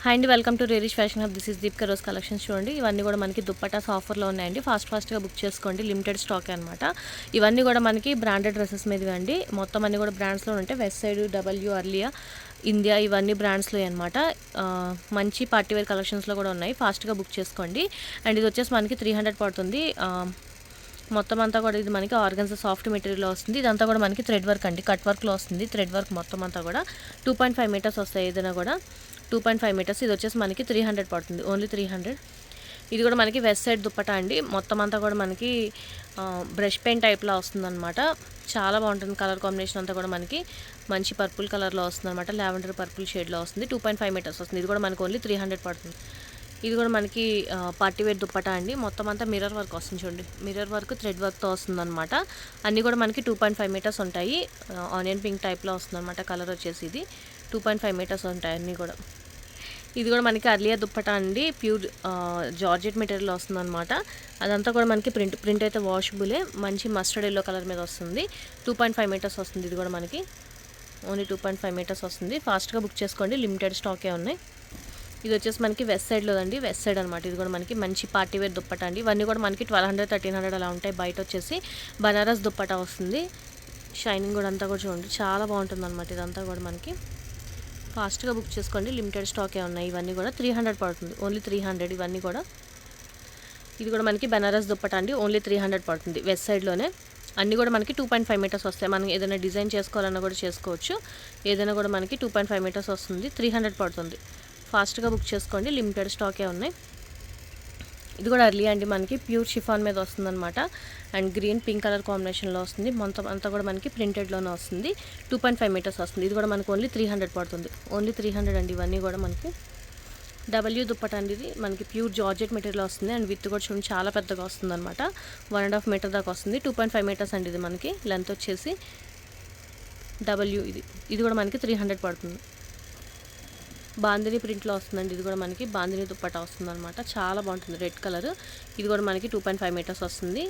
Hi అండి, welcome to Rarish fashion hub. This is Deepika rose collections. చూడండి, ఇవన్నీ కూడా మనకి దుప్పటాస్ ఆఫర్లో ఉన్నాయండి. ఫాస్ట్గా బుక్ చేసుకోండి, లిమిటెడ్ స్టాక్ అనమాట. ఇవన్నీ కూడా మనకి బ్రాండెడ్ డ్రెస్సెస్ మీదవి అండి. మొత్తం అన్నీ కూడా బ్రాండ్స్లో ఉంటాయి. West side, W, Aurelia, India, ఇవన్నీ బ్రాండ్స్లో అనమాట. మంచి పార్టీవేర్ కలెక్షన్స్లో కూడా ఉన్నాయి. ఫాస్ట్గా బుక్ చేసుకోండి. అండ్ ఇది వచ్చేసి మనకి 300 పడుతుంది. మొత్తం అంతా కూడా ఇది మనకి ఆర్గన్జా సాఫ్ట్ మెటీరియల్లో వస్తుంది. ఇదంతా కూడా మనకి థ్రెడ్ వర్క్ అండి, కట్ వర్క్లో వస్తుంది. థ్రెడ్ వర్క్ మొత్తం అంతా కూడా 2.5 మీటర్స్ వస్తాయి. ఏదైనా కూడా 2.5 మీటర్స్. ఇది వచ్చేసి మనకి 300 పడుతుంది, ఓన్లీ 300. ఇది కూడా మనకి వెస్ట్ సైడ్ దుప్పటా అండి. మొత్తం అంతా కూడా మనకి బ్రష్ పెయింట్ టైప్లో వస్తుందన్నమాట. చాలా బాగుంటుంది. కలర్ కాంబినేషన్ అంతా కూడా మనకి మంచి పర్పుల్ కలర్లో వస్తుంది అనమాట. లావెండర్ పర్పుల్ షేడ్లో వస్తుంది. 2.5 మీటర్స్ వస్తుంది. ఇది కూడా మనకి ఓన్లీ 300 పడుతుంది. ఇది కూడా మనకి పార్టీవేర్ దుప్పటా అండి. మొత్తం అంతా మిర్రర్ వర్క్ వస్తుంది. చూడండి, మిర్రర్ వర్క్ థ్రెడ్ వర్క్తో వస్తుంది అనమాట. అన్నీ కూడా మనకి 2.5 మీటర్స్ ఉంటాయి. ఆనియన్ పింక్ టైప్లో వస్తుంది అనమాట. కలర్ వచ్చేసి ఇది 2.5 మీటర్స్ ఉంటాయి అన్నీ కూడా. ఇది కూడా మనకి అర్లియా దుప్పటా అండి. ప్యూర్ జార్జెట్ మెటీరియల్ వస్తుంది అనమాట. అదంతా కూడా మనకి ప్రింట్ అయితే వాషబులే. మంచి మస్టర్డ్ ఎల్లో కలర్ మీద వస్తుంది. 2.5 మీటర్స్ వస్తుంది. ఇది కూడా మనకి ఓన్లీ 2.5 మీటర్స్ వస్తుంది. ఫాస్ట్గా బుక్ చేసుకోండి, లిమిటెడ్ స్టాకే ఉన్నాయి. ఇది వచ్చేసి మనకి వెస్ట్ సైడ్లో అండి, వెస్ట్ సైడ్ అనమాట. ఇది కూడా మనకి మంచి పార్టీవేర్ దుప్పటా అండి. ఇవన్నీ కూడా మనకి 1200, 1300 అలా ఉంటాయి. బయట వచ్చేసి బనారస్ దుప్పటా వస్తుంది. షైనింగ్ కూడా అంతా కూడా చూడండి, చాలా బాగుంటుంది అనమాట. ఇదంతా కూడా మనకి ఫాస్ట్గా బుక్ చేసుకోండి, లిమిటెడ్ స్టాకే ఉన్నాయి. ఇవన్నీ కూడా 300 పడుతుంది, ఓన్లీ 300. ఇవన్నీ కూడా ఇది కూడా మనకి బనారస్ దుప్పటా అండి, ఓన్లీ 300 పడుతుంది. వెస్ట్ సైడ్లోనే అన్నీ కూడా మనకి 2.5 మీటర్స్ వస్తాయి. మనం ఏదైనా డిజైన్ చేసుకోవాలన్నా కూడా చేసుకోవచ్చు. ఏదైనా కూడా మనకి 2.5 మీటర్స్ వస్తుంది, 300 పడుతుంది. ఫాస్ట్గా బుక్ చేసుకోండి, లిమిటెడ్ స్టాకే ఉన్నాయి. ఇది కూడా అర్లీ అండి, మనకి ప్యూర్ షిఫాన్ మీద వస్తుంది అనమాట. అండ్ గ్రీన్ పింక్ కలర్ కాంబినేషన్లో వస్తుంది. మొత్తం అంతా కూడా మనకి ప్రింటెడ్లోనే వస్తుంది. 2.5 మీటర్స్ వస్తుంది. ఇది కూడా మనకి ఓన్లీ 300 పడుతుంది, ఓన్లీ 300 అండి. ఇవన్నీ కూడా మనకి డబ్ల్యూ దుప్పటా అండి. ఇది మనకి ప్యూర్ జార్జెట్ మెటీరియల్ వస్తుంది. అండ్ విత్ కూడా చూడండి, చాలా పెద్దగా వస్తుంది అనమాట. 1.5 మీటర్ దాకా వస్తుంది. 2.5 మీటర్స్ అండి. ఇది మనకి లెంత్ వచ్చేసి డబ్ల్యూ. ఇది కూడా మనకి 300 పడుతుంది. బాందిని ప్రింట్లో వస్తుందండి. ఇది కూడా మనకి బాందిని దుప్పటా వస్తుంది అనమాట. చాలా బాగుంటుంది, రెడ్ కలర్. ఇది కూడా మనకి 2.5 మీటర్స్ వస్తుంది.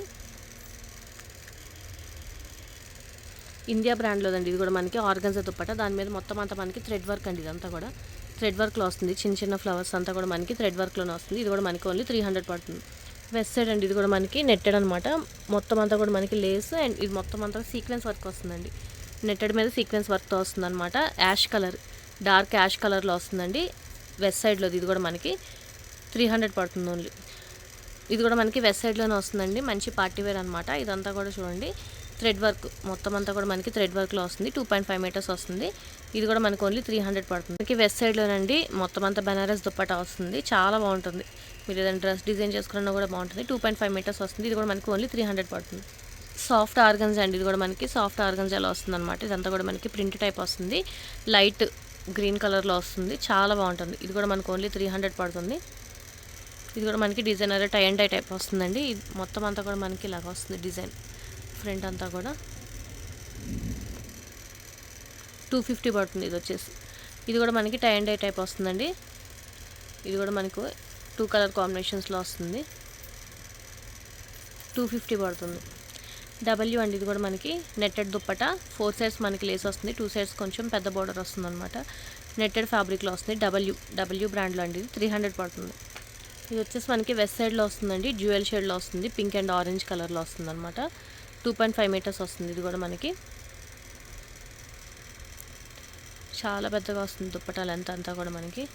ఇండియా బ్రాండ్లోదండి. ఇది కూడా మనకి ఆర్గన్జా దుప్పటా. దాని మీద మొత్తం అంతా మనకి థ్రెడ్ వర్క్ అండి. ఇదంతా కూడా థ్రెడ్ వర్క్లో వస్తుంది. చిన్న చిన్న ఫ్లవర్స్ అంతా కూడా మనకి థ్రెడ్ వర్క్లోనే వస్తుంది. ఇది కూడా మనకి ఓన్లీ 300 పడుతుంది. వెస్ట్ సైడ్ అండి. ఇది కూడా మనకి నెట్టెడ్ అనమాట. మొత్తం అంతా కూడా మనకి లేస్ అండ్ ఇది మొత్తం అంతా సీక్వెన్స్ వర్క్ వస్తుందండి. నెట్టెడ్ మీద సీక్వెన్స్ వర్క్తో వస్తుంది అనమాట. యాష్ కలర్, డార్క్ యాష్ కలర్లో వస్తుందండి. వెస్ట్ సైడ్లో ఇది కూడా మనకి 300 పడుతుంది ఓన్లీ. ఇది కూడా మనకి వెస్ట్ సైడ్లోనే వస్తుందండి. మంచి పార్టీవేర్ అనమాట. ఇదంతా కూడా చూడండి, థ్రెడ్ వర్క్ మొత్తం అంతా కూడా మనకి థ్రెడ్ వర్క్లో వస్తుంది. 2.5 మీటర్స్ వస్తుంది. ఇది కూడా మనకి ఓన్లీ 300 పడుతుంది. మనకి వెస్ట్ సైడ్లోనండి మొత్తం అంతా బనారస్ దుప్పటా వస్తుంది. చాలా బాగుంటుంది. మీరు ఏదైనా డ్రెస్ డిజైన్ చేసుకున్నా కూడా బాగుంటుంది. 2.5 మీటర్స్ వస్తుంది. ఇది కూడా మనకి ఓన్లీ 300 పడుతుంది. సాఫ్ట్ ఆర్గన్జా అండి. ఇది కూడా మనకి సాఫ్ట్ ఆర్గన్జాలో వస్తుంది అనమాట. ఇదంతా కూడా మనకి ప్రింట్ టైప్ వస్తుంది. లైట్ గ్రీన్ కలర్లో వస్తుంది. చాలా బాగుంటుంది. ఇది కూడా మనకు ఓన్లీ 300 పడుతుంది. ఇది కూడా మనకి designer tie and tie type వస్తుందండి. మొత్తం అంతా కూడా మనకి ఇలాగ వస్తుంది డిజైన్. ఫ్రంట్ అంతా కూడా 250 పడుతుంది. ఇది వచ్చేసి ఇది కూడా మనకి టై అండ్ టై టైప్ వస్తుందండి. ఇది కూడా మనకు 2 కలర్ కాంబినేషన్స్లో వస్తుంది. 250 పడుతుంది. డబ్ల్యూ అండి. ఇది కూడా మనకి నెట్టెడ్ దుప్పటా. 4 సైడ్స్ మనకి లేస్ వస్తుంది. 2 సైడ్స్ కొంచెం పెద్ద బోర్డర్ వస్తుంది అనమాట. నెట్టెడ్ ఫ్యాబ్రిక్లో వస్తుంది. డబ్ల్యూ బ్రాండ్లో అండి. ఇది 300 పడుతుంది. ఇది వచ్చేసి మనకి వెస్ట్ సైడ్లో వస్తుందండి. జ్యువెల్ షేడ్లో వస్తుంది. పింక్ అండ్ ఆరెంజ్ కలర్లో వస్తుంది అనమాట. 2.5 మీటర్స్ వస్తుంది. ఇది కూడా మనకి చాలా పెద్దగా వస్తుంది దుప్పటా. లెంత్ అంతా కూడా మనకి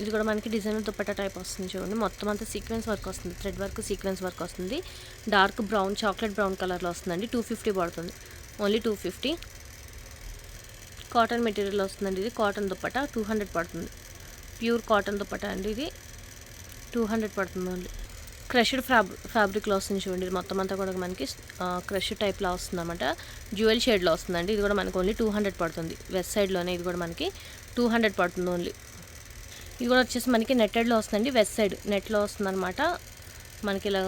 ఇది కూడా మనకి డిజైనర్ దుప్పటా టైప్ వస్తుంది. చూడండి, మొత్తం అంతా సీక్వెన్స్ వర్క్ వస్తుంది. థ్రెడ్ వర్క్, సీక్వెన్స్ వర్క్ వస్తుంది. డార్క్ బ్రౌన్, చాక్లెట్ బ్రౌన్ కలర్లో వస్తుందండి. 250 పడుతుంది, ఓన్లీ 250. కాటన్ మెటీరియల్ వస్తుందండి. ఇది కాటన్ దుప్పటా 200 పడుతుంది. ప్యూర్ కాటన్ దుప్పటా అండి. ఇది 200 పడుతుంది ఓన్లీ. క్రష్డ్ ఫ్యాబ్రిక్లో వస్తుంది. చూడండి, ఇది మొత్తం అంతా కూడా మనకి క్రష్డ్ టైప్లో వస్తుంది అనమాట. జ్యువెల్ షేడ్లో వస్తుందండి. ఇది కూడా మనకి ఓన్లీ 200 పడుతుంది. వెస్ట్ సైడ్లోనే ఇది కూడా మనకి 200 పడుతుంది ఓన్లీ. ఇది కూడా వచ్చేసి మనకి నెట్టెడ్లో వస్తుందండి. వెస్ట్ సైడ్ నెట్లో వస్తుంది అనమాట. మనకి ఇలా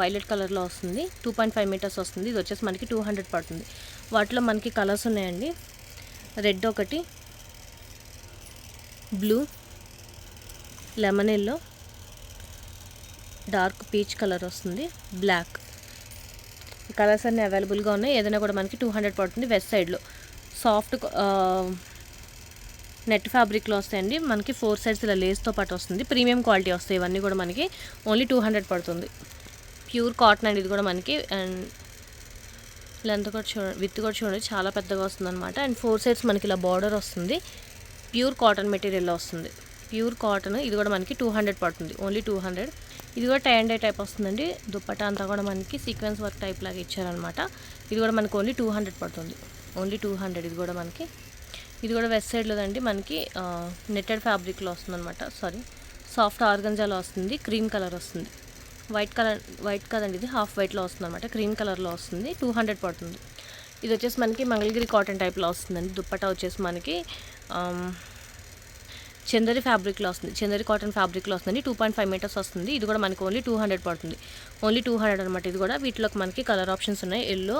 వైలెట్ కలర్లో వస్తుంది. 2.5 మీటర్స్ వస్తుంది. ఇది వచ్చేసి మనకి 200 పడుతుంది. వాటిలో మనకి కలర్స్ ఉన్నాయండి. రెడ్ ఒకటి, blue, lemon yellow, dark peach colour వస్తుంది, బ్లాక్. కలర్స్ అన్నీ అవైలబుల్గా ఉన్నాయి. ఏదైనా కూడా మనకి 200 పడుతుంది. వెస్ట్ సైడ్లో సాఫ్ట్ నెట్ ఫ్యాబ్రిక్లో వస్తాయండి. మనకి 4 సైడ్స్ ఇలా లేస్తో పాటు వస్తుంది. ప్రీమియం క్వాలిటీ వస్తాయి ఇవన్నీ కూడా మనకి. ఓన్లీ 200 పడుతుంది. ప్యూర్ కాటన్ అండి ఇది కూడా మనకి. అండ్ లెంత్ కూడా చూడండి, విత్ కూడా చూడండి చాలా పెద్దగా వస్తుంది అనమాట. అండ్ 4 సైడ్స్ మనకి ఇలా బార్డర్ వస్తుంది. ప్యూర్ కాటన్ మెటీరియల్లో వస్తుంది. ప్యూర్ కాటన్ ఇది కూడా మనకి 200 పడుతుంది. ఓన్లీ 200. ఇది కూడా టై అండ్ డై టైప్ వస్తుందండి. దుప్పటా అంతా కూడా మనకి సీక్వెన్స్ వర్క్ టైప్ లాగా ఇచ్చారనమాట. ఇది కూడా మనకి ఓన్లీ 200 పడుతుంది. ఓన్లీ 200 ఇది కూడా మనకి. ఇది కూడా వెస్ట్ సైడ్లోదండి మనకి నెట్టెడ్ ఫ్యాబ్రిక్లో వస్తుంది అనమాట. సాఫ్ట్ ఆర్గంజాలో వస్తుంది. క్రీమ్ కలర్ వస్తుంది. వైట్ కదండి, ఇది హాఫ్ వైట్లో వస్తుంది అనమాట. క్రీమ్ కలర్లో వస్తుంది. 200 పడుతుంది. ఇది వచ్చేసి మనకి మంగళగిరి కాటన్ టైప్లో వస్తుందండి. దుప్పటా వచ్చేసి మనకి చందరి ఫ్యాబ్రిక్లో వస్తుంది. చందరి కాటన్ ఫ్యాబ్రిక్లో వస్తుంది. 2.5 మీటర్స్ వస్తుంది. ఇది కూడా మనకి ఓన్లీ 200 పడుతుంది. ఓన్లీ 200 అనమాట. ఇది కూడా వీటిలోకి మనకి కలర్ ఆప్షన్స్ ఉన్నాయి. Yellow,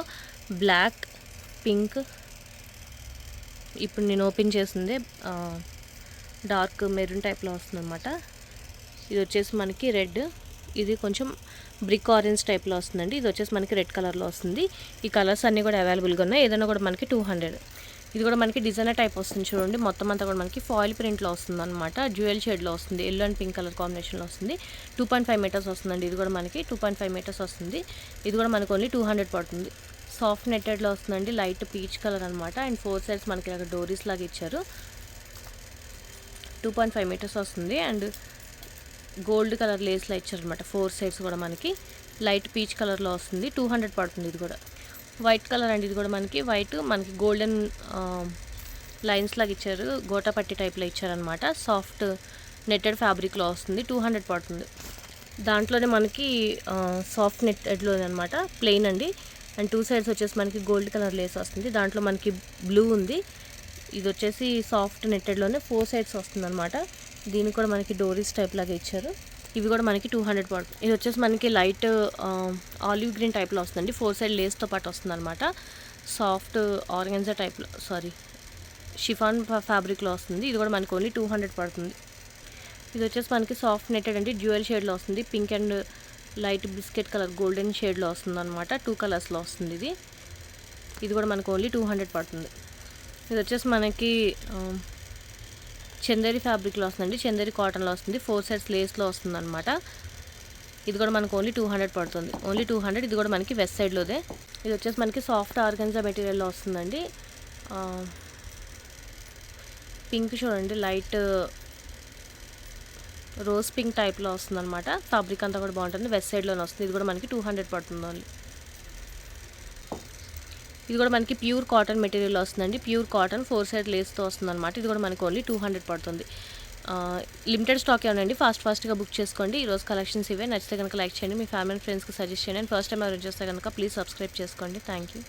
black, pink. ఇప్పుడు నేను ఓపెన్ చేసింది డార్క్ మెరూన్ టైప్లో వస్తుంది అనమాట. ఇది వచ్చేసి మనకి రెడ్, ఇది కొంచెం బ్రిక్ ఆరెంజ్ టైప్లో వస్తుందండి. ఇది వచ్చేసి మనకి రెడ్ కలర్లో వస్తుంది. ఈ కలర్స్ అన్నీ కూడా అవైలబుల్గా ఉన్నాయి. ఏదైనా కూడా మనకి 200. ఇది కూడా మనకి డిజైనర్ టైప్ వస్తుంది చూడండి. మొత్తం అంతా కూడా మనకి ఫాయిల్ ప్రింట్లో వస్తుంది అనమాట. డ్యూయల్ షేడ్లో వస్తుంది. ఎల్లో అండ్ పింక్ కలర్ కాంబినేషన్లో వస్తుంది. 2.5 మీటర్స్ వస్తుందండి. ఇది కూడా మనకి 2.5 మీటర్స్ వస్తుంది. ఇది కూడా మనకి ఓన్లీ 200 పడుతుంది. సాఫ్ట్ నెట్టెడ్లో వస్తుందండి. లైట్ పీచ్ కలర్ అనమాట. అండ్ 4 సైడ్స్ మనకి అక్కడ డోరీస్ లాగా ఇచ్చారు. 2.5 మీటర్స్ వస్తుంది. అండ్ గోల్డ్ కలర్ లేస్లా ఇచ్చారనమాట. 4 సైడ్స్ కూడా మనకి లైట్ పీచ్ కలర్లో వస్తుంది. 200 పడుతుంది. ఇది కూడా వైట్ కలర్ అండి. ఇది కూడా మనకి వైట్, మనకి గోల్డెన్ లైన్స్ లాగా ఇచ్చారు. గోటాపట్టి టైప్లో ఇచ్చారనమాట. సాఫ్ట్ నెట్టెడ్ ఫ్యాబ్రిక్లో వస్తుంది. 200 పడుతుంది. దాంట్లోనే మనకి సాఫ్ట్ నెట్టెడ్లో అనమాట. ప్లెయిన్ అండి. అండ్ 2 సైడ్స్ వచ్చేసి మనకి గోల్డ్ కలర్ లేస్ వస్తుంది. దాంట్లో మనకి బ్లూ ఉంది. ఇది వచ్చేసి సాఫ్ట్ నెట్టెడ్లోనే 4 సైడ్స్ వస్తుంది అనమాట. దీనికి కూడా మనకి డోరీస్ టైప్ లాగా ఇచ్చారు. ఇవి కూడా మనకి 200 పడుతుంది. ఇది వచ్చేసి మనకి లైట్ ఆలివ్ గ్రీన్ టైప్లో వస్తుందండి. 4 సైడ్ లేస్తో పాటు వస్తుంది అనమాట. సాఫ్ట్ ఆర్గెన్జా టైప్లో షిఫాన్ ఫ్యాబ్రిక్లో వస్తుంది. ఇది కూడా మనకి ఓన్లీ 200 పడుతుంది. ఇది వచ్చేసి మనకి సాఫ్ట్ నెట్టెడ్ అండి. డ్యూయల్ షేడ్లో వస్తుంది. Pink and light biscuit colour golden షేడ్లో వస్తుంది అనమాట. 2 కలర్స్లో వస్తుంది ఇది. ఇది కూడా మనకు ఓన్లీ 200 పడుతుంది. ఇది వచ్చేసి మనకి చందేరి ఫ్యాబ్రిక్లో వస్తుందండి. చందేరి కాటన్లో వస్తుంది. 4 సైడ్స్ లేస్లో వస్తుంది అనమాట. ఇది కూడా మనకు ఓన్లీ 200 పడుతుంది. ఓన్లీ 200. ఇది కూడా మనకి వెస్ట్ సైడ్లోదే. ఇది వచ్చేసి మనకి సాఫ్ట్ ఆర్గన్జా మెటీరియల్లో వస్తుందండి. పింక్ చూడండి, లైట్ రోజ్ పింక్ టైప్లో వస్తుంది అనమాట. ఫ్యాబ్రిక్ అంతా కూడా బాగుంటుంది. వెస్ట్ సైడ్లోనే వస్తుంది. ఇది కూడా మనకి 200 పడుతుంది ఓన్లీ. ఇది కూడా మనకి ప్యూర్ కాటన్ మెటీరియల్ వస్తుందండి. ప్యూర్ కాటన్ 4 సైడ్ లేస్తో వస్తుంది అనమాట. ఇది కూడా మనకి ఓన్లీ 200 పడుతుంది. లిమిటెడ్ స్టాక్ ఏమనండి. ఫాస్ట్గా బుక్ చేసుకోండి. ఈరోజు కలెక్షన్స్ ఇవే. నచ్చితే కనుక లైక్ చేయండి. మీ ఫ్యామిలీ అండ్ ఫ్రెండ్స్కి సజెస్ట్ చేయండి. అండ్ ఫస్ట్ టైం ఎవరు చేస్తే కనుక ప్లీజ్ సబ్స్క్రైబ్ చేసుకోండి. Thank you.